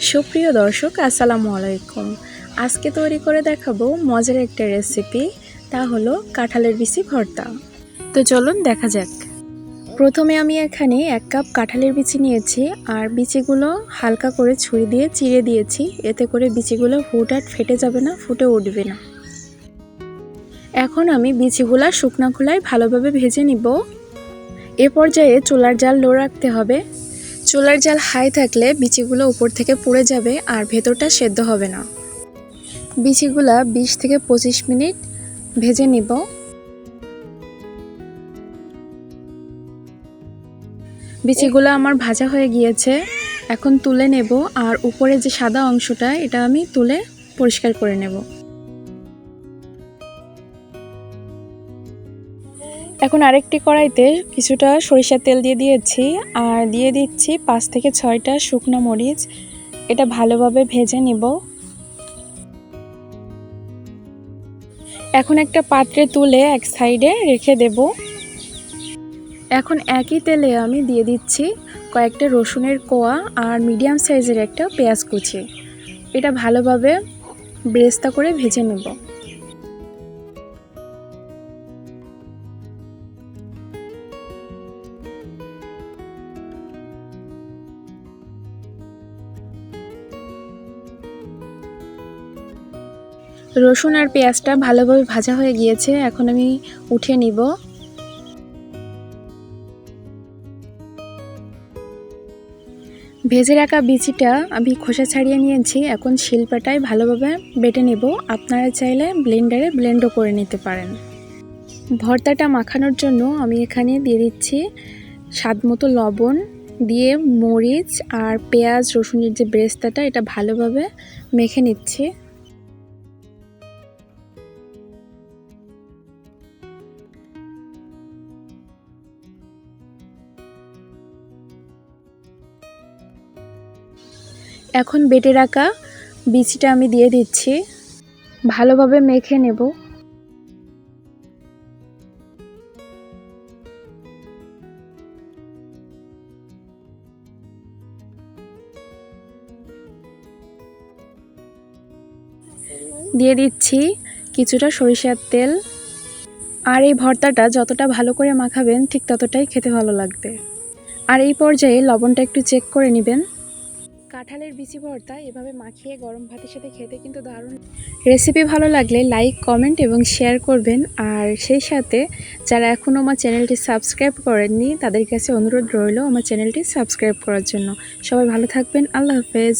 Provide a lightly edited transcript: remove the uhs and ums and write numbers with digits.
সুপ্রিয় দর্শক আসসালামু আলাইকুম। আজকে তৈরি করে দেখাবো মজার একটা রেসিপি, তা হলো কাঁঠালের বিচি ভর্তা। তো চলুন দেখা যাক। প্রথমে আমি এখানে 1 কাপ কাঁঠালের বিচি নিয়েছি আর বিচিগুলো হালকা করে ছুরি দিয়ে চিড়ে দিয়েছি, এতে করে বিচিগুলো হুটহাট ফেটে যাবে না, ফুটে উঠবে না। এখন আমি বিচিগুলো শুকনো খোলায় ভালোভাবে ভেজে নিব। এ পর্যায়ে চুলার জাল লো রাখতে হবে। চুলার জাল হাই থাকলে বিচিগুলো উপর থেকে পুড়ে যাবে আর ভেতরটা সেদ্ধ হবে না। বিচিগুলা 20 থেকে 25 মিনিট ভেজে নিব। বিচিগুলো আমার ভাজা হয়ে গিয়েছে, এখন তুলে নেব আর উপরে যে সাদা অংশটা এটা আমি তুলে পরিষ্কার করে নেব। এখন আরেকটি কড়াইতে কিছুটা সরিষার তেল দিয়ে দিয়েছি আর দিয়ে দিচ্ছি 5 থেকে 6টা শুকনো মরিচ। এটা ভালোভাবে ভেজে নিব। এখন একটা পাত্রে তুলে এক সাইডে রেখে দেব। এখন একই তেলে আমি দিয়ে দিচ্ছি কয়েকটা রসুনের কোয়া আর মিডিয়াম সাইজের একটা পেঁয়াজ কুচি। এটা ভালোভাবে বেরেস্তা করে ভেজে নেব। রসুন আর পেঁয়াজটা ভালোভাবে ভাজা হয়ে গিয়েছে, এখন আমি উঠিয়ে নিব। ভেজে রাখা বিচিটা আমি খোসা ছাড়িয়ে নিয়েছি, এখন শিলপাটায় ভালোভাবে বেটে নেব। আপনারা চাইলে ব্লেন্ডারে ব্লেন্ডও করে নিতে পারেন। ভর্তাটা মাখানোর জন্য আমি এখানে দিয়ে দিচ্ছি স্বাদমতো লবণ, দিয়ে মরিচ আর পেঁয়াজ রসুনের যে বেরেস্তাটা এটা ভালোভাবে মেখে নিচ্ছি। এখন বেটে রাখা বিচিটা আমি দিয়ে দিচ্ছি, ভালোভাবে মেখে নেব। দিয়ে দিচ্ছি কিছুটা সরিষার তেল। আর এই ভর্তাটা যতটা ভালো করে মাখাবেন ঠিক ততটাই খেতে ভালো লাগবে। আর এই পর্যায়ে লবণটা একটু চেক করে নেবেন। কাঁঠালের বিচি ভর্তা এভাবে মাখিয়ে গরম ভাতের সাথে খেতে কিন্তু দারুণ। রেসিপি ভালো লাগলে লাইক, কমেন্ট এবং শেয়ার করবেন। আর সেই সাথে যারা এখনও আমার চ্যানেলটি সাবস্ক্রাইব করেননি তাদের কাছে অনুরোধ রইল আমার চ্যানেলটি সাবস্ক্রাইব করার জন্য। সবাই ভালো থাকবেন। আল্লাহ হাফেজ।